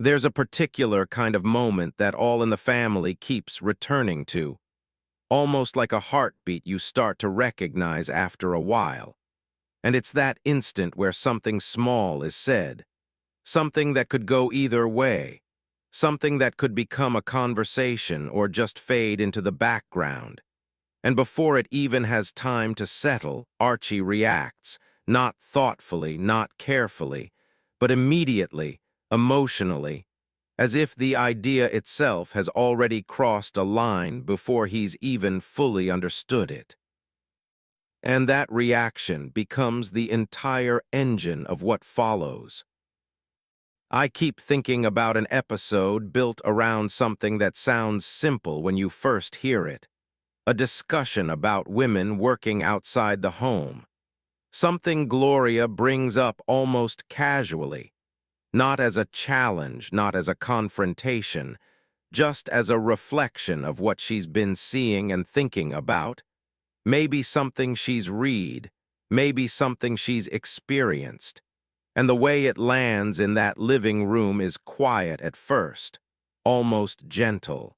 There's a particular kind of moment that all in the family keeps returning to, almost like a heartbeat you start to recognize after a while. And it's that instant where something small is said, something that could go either way, something that could become a conversation or just fade into the background. And before it even has time to settle, Archie reacts, not thoughtfully, not carefully, but immediately, emotionally, as if the idea itself has already crossed a line before he's even fully understood it. And that reaction becomes the entire engine of what follows. I keep thinking about an episode built around something that sounds simple when you first hear it. A discussion about women working outside the home. Something Gloria brings up almost casually, not as a challenge, not as a confrontation, just as a reflection of what she's been seeing and thinking about. Maybe something she's read, maybe something she's experienced. And the way it lands in that living room is quiet at first, almost gentle.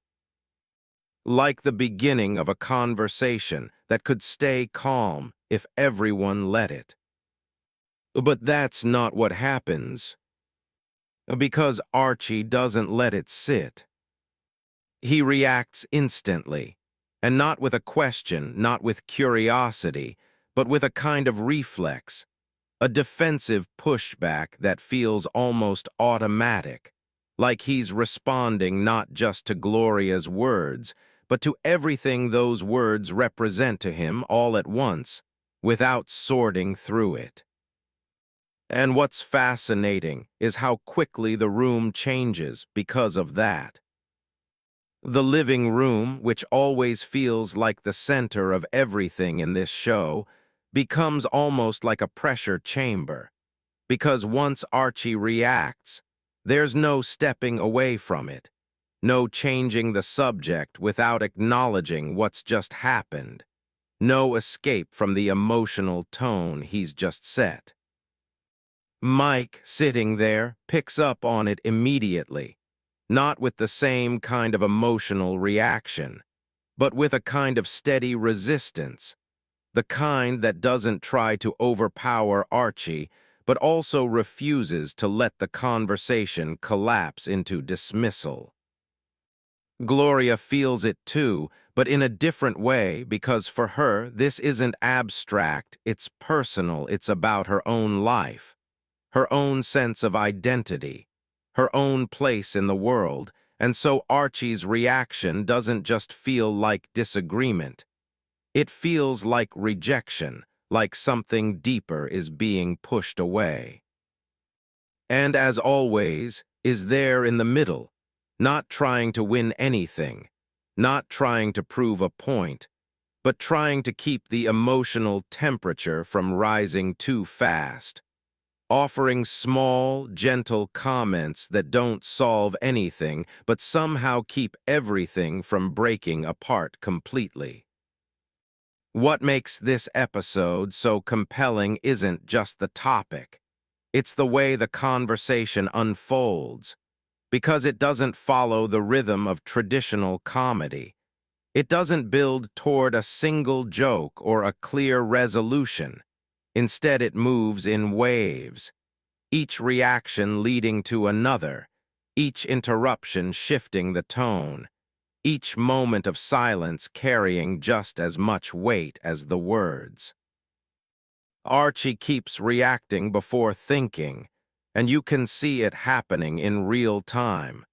Like the beginning of a conversation that could stay calm if everyone let it. But that's not what happens, because Archie doesn't let it sit. He reacts instantly, and not with a question, not with curiosity, but with a kind of reflex, a defensive pushback that feels almost automatic, like he's responding not just to Gloria's words, but to everything those words represent to him all at once, without sorting through it. And what's fascinating is how quickly the room changes because of that. The living room, which always feels like the center of everything in this show, becomes almost like a pressure chamber, because once Archie reacts, there's no stepping away from it, no changing the subject without acknowledging what's just happened, no escape from the emotional tone he's just set. Mike, sitting there, picks up on it immediately, not with the same kind of emotional reaction, but with a kind of steady resistance, the kind that doesn't try to overpower Archie, but also refuses to let the conversation collapse into dismissal. Gloria feels it too, but in a different way, because for her, this isn't abstract, it's personal, it's about her own life, her own sense of identity, her own place in the world, and so Archie's reaction doesn't just feel like disagreement. It feels like rejection, like something deeper is being pushed away. And as always, is there in the middle, not trying to win anything, not trying to prove a point, but trying to keep the emotional temperature from rising too fast, offering small, gentle comments that don't solve anything, but somehow keep everything from breaking apart completely. What makes this episode so compelling isn't just the topic. It's the way the conversation unfolds, because it doesn't follow the rhythm of traditional comedy. It doesn't build toward a single joke or a clear resolution. Instead, it moves in waves, each reaction leading to another, each interruption shifting the tone, each moment of silence carrying just as much weight as the words. Archie keeps reacting before thinking, and you can see it happening in real time.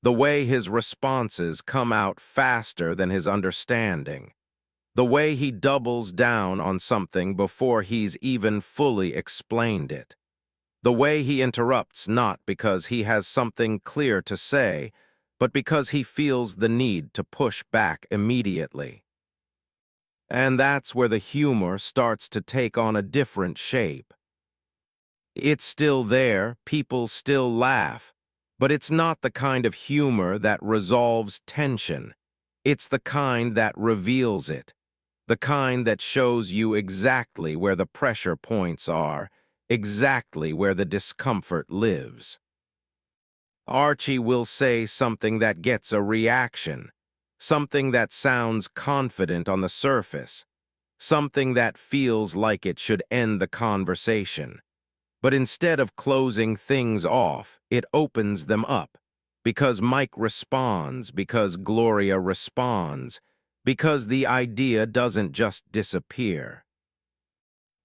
The way his responses come out faster than his understanding. The way he doubles down on something before he's even fully explained it. The way he interrupts not because he has something clear to say, but because he feels the need to push back immediately. And that's where the humor starts to take on a different shape. It's still there, people still laugh, but it's not the kind of humor that resolves tension. It's the kind that reveals it, the kind that shows you exactly where the pressure points are, exactly where the discomfort lives. Archie will say something that gets a reaction, something that sounds confident on the surface, something that feels like it should end the conversation. But instead of closing things off, it opens them up. Because Mike responds, because Gloria responds, because the idea doesn't just disappear.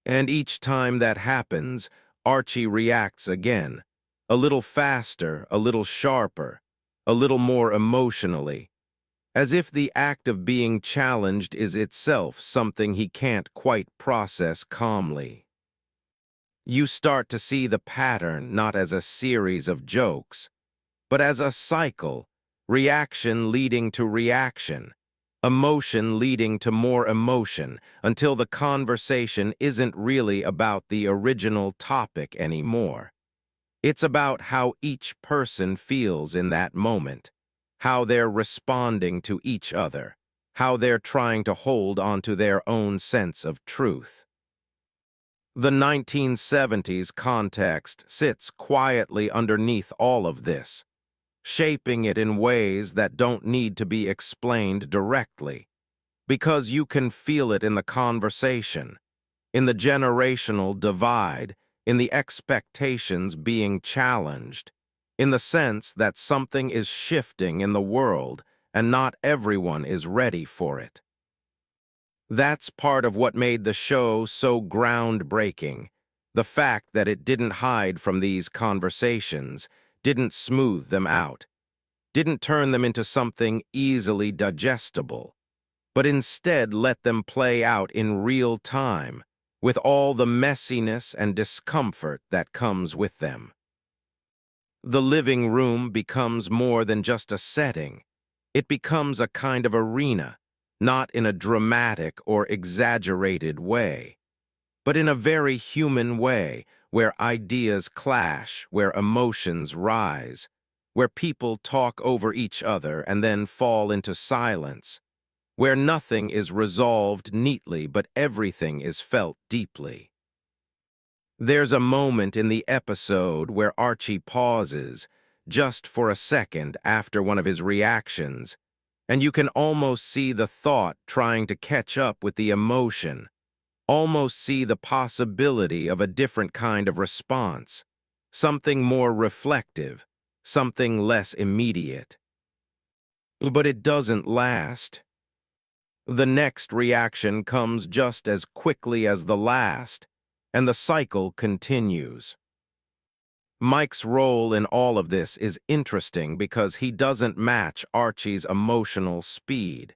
And each time that happens, Archie reacts again, a little faster, a little sharper, a little more emotionally, as if the act of being challenged is itself something he can't quite process calmly. You start to see the pattern not as a series of jokes, but as a cycle, reaction leading to reaction, emotion leading to more emotion, until the conversation isn't really about the original topic anymore. It's about how each person feels in that moment, how they're responding to each other, how they're trying to hold onto their own sense of truth. The 1970s context sits quietly underneath all of this, shaping it in ways that don't need to be explained directly, because you can feel it in the conversation, in the generational divide, in the expectations being challenged, in the sense that something is shifting in the world and not everyone is ready for it. That's part of what made the show so groundbreaking, the fact that it didn't hide from these conversations, didn't smooth them out, didn't turn them into something easily digestible, but instead let them play out in real time, with all the messiness and discomfort that comes with them. The living room becomes more than just a setting. It becomes a kind of arena, not in a dramatic or exaggerated way, but in a very human way, where ideas clash, where emotions rise, where people talk over each other and then fall into silence, where nothing is resolved neatly but everything is felt deeply. There's a moment in the episode where Archie pauses, just for a second after one of his reactions, and you can almost see the thought trying to catch up with the emotion, almost see the possibility of a different kind of response, something more reflective, something less immediate. But it doesn't last. The next reaction comes just as quickly as the last, and the cycle continues. Mike's role in all of this is interesting because he doesn't match Archie's emotional speed.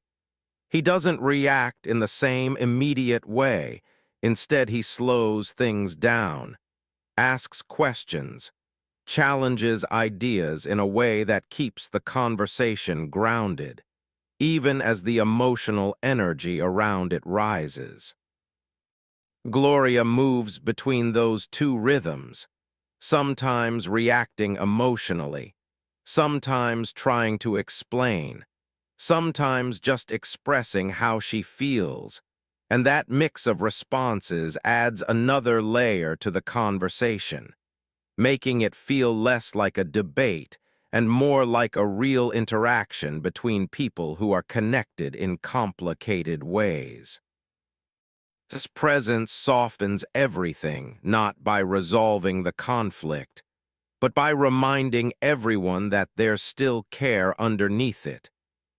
He doesn't react in the same immediate way. Instead, he slows things down, asks questions, challenges ideas in a way that keeps the conversation grounded, even as the emotional energy around it rises. Gloria moves between those two rhythms, sometimes reacting emotionally, sometimes trying to explain, sometimes just expressing how she feels, and that mix of responses adds another layer to the conversation, making it feel less like a debate and more like a real interaction between people who are connected in complicated ways. This presence softens everything, not by resolving the conflict, but by reminding everyone that there's still care underneath it,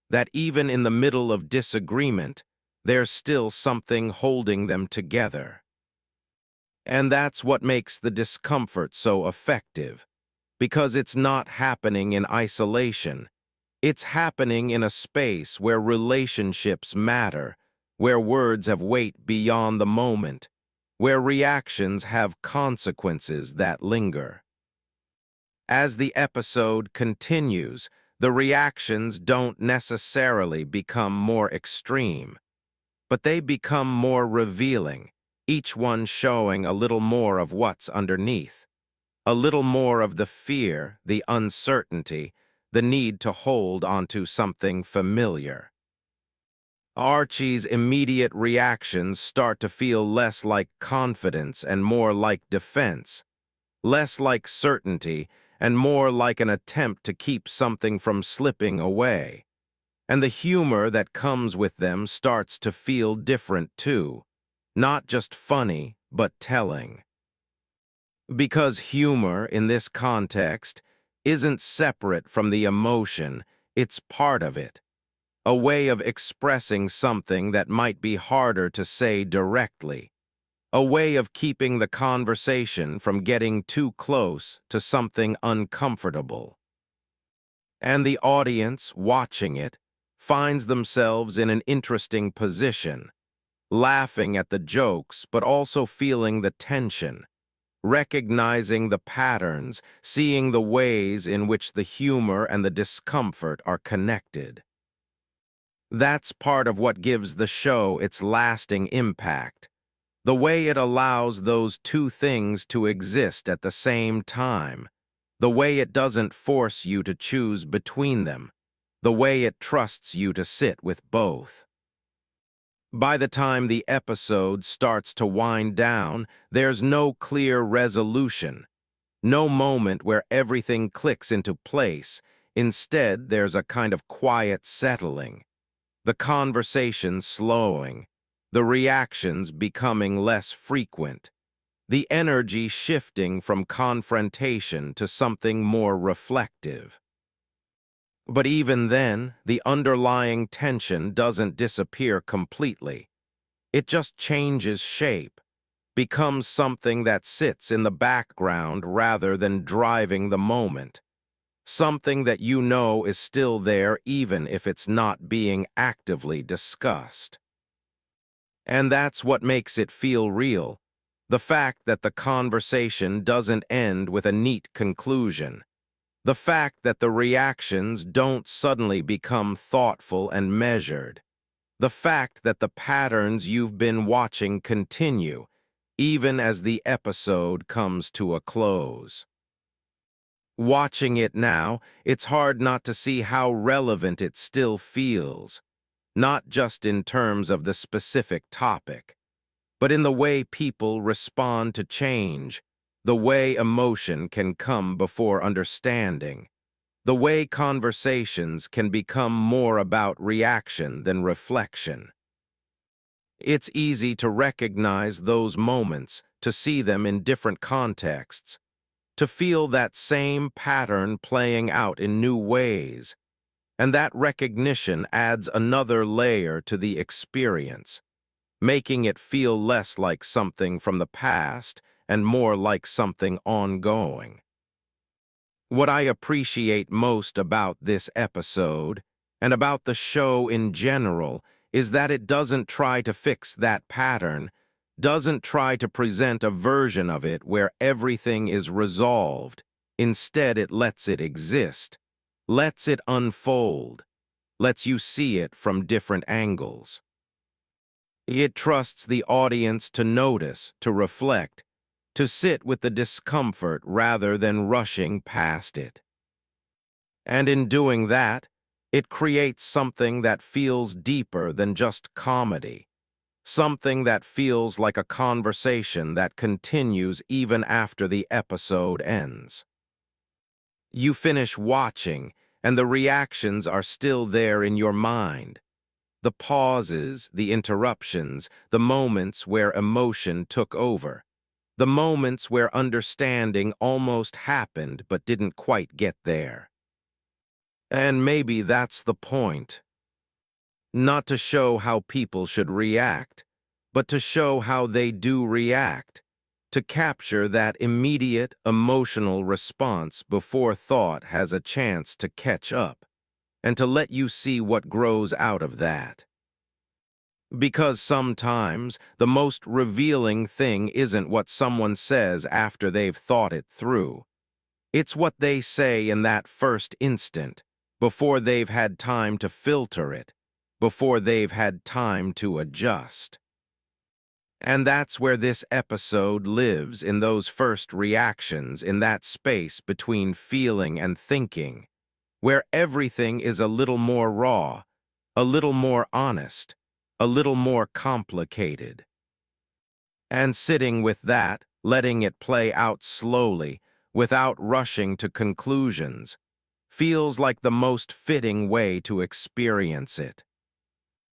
that even in the middle of disagreement, there's still something holding them together. And that's what makes the discomfort so effective, because it's not happening in isolation. It's happening in a space where relationships matter, where words have weight beyond the moment, where reactions have consequences that linger. As the episode continues, the reactions don't necessarily become more extreme, but they become more revealing, each one showing a little more of what's underneath, a little more of the fear, the uncertainty, the need to hold onto something familiar. Archie's immediate reactions start to feel less like confidence and more like defense, less like certainty and more like an attempt to keep something from slipping away. And the humor that comes with them starts to feel different too, not just funny, but telling. Because humor, in this context, isn't separate from the emotion, it's part of it, a way of expressing something that might be harder to say directly, a way of keeping the conversation from getting too close to something uncomfortable. And the audience, watching it, finds themselves in an interesting position, laughing at the jokes but also feeling the tension, recognizing the patterns, seeing the ways in which the humor and the discomfort are connected. That's part of what gives the show its lasting impact, the way it allows those two things to exist at the same time, the way it doesn't force you to choose between them, the way it trusts you to sit with both. By the time the episode starts to wind down, there's no clear resolution, no moment where everything clicks into place. Instead, there's a kind of quiet settling, the conversation slowing, the reactions becoming less frequent, the energy shifting from confrontation to something more reflective. But even then, the underlying tension doesn't disappear completely. It just changes shape, becomes something that sits in the background rather than driving the moment, something that you know is still there even if it's not being actively discussed. And that's what makes it feel real, the fact that the conversation doesn't end with a neat conclusion, the fact that the reactions don't suddenly become thoughtful and measured, the fact that the patterns you've been watching continue, even as the episode comes to a close. Watching it now, it's hard not to see how relevant it still feels, not just in terms of the specific topic, but in the way people respond to change, the way emotion can come before understanding, the way conversations can become more about reaction than reflection. It's easy to recognize those moments, to see them in different contexts, to feel that same pattern playing out in new ways, and that recognition adds another layer to the experience, making it feel less like something from the past and more like something ongoing. What I appreciate most about this episode, and about the show in general, is that it doesn't try to fix that pattern, doesn't try to present a version of it where everything is resolved. Instead, it lets it exist, lets it unfold, lets you see it from different angles. It trusts the audience to notice, to reflect, to sit with the discomfort rather than rushing past it. And in doing that, it creates something that feels deeper than just comedy, something that feels like a conversation that continues even after the episode ends. You finish watching, and the reactions are still there in your mind. The pauses, the interruptions, the moments where emotion took over, the moments where understanding almost happened but didn't quite get there. And maybe that's the point. Not to show how people should react, but to show how they do react, to capture that immediate emotional response before thought has a chance to catch up, and to let you see what grows out of that. Because sometimes the most revealing thing isn't what someone says after they've thought it through. It's what they say in that first instant, before they've had time to filter it, before they've had time to adjust. And that's where this episode lives, in those first reactions, in that space between feeling and thinking, where everything is a little more raw, a little more honest, a little more complicated. And sitting with that, letting it play out slowly, without rushing to conclusions, feels like the most fitting way to experience it.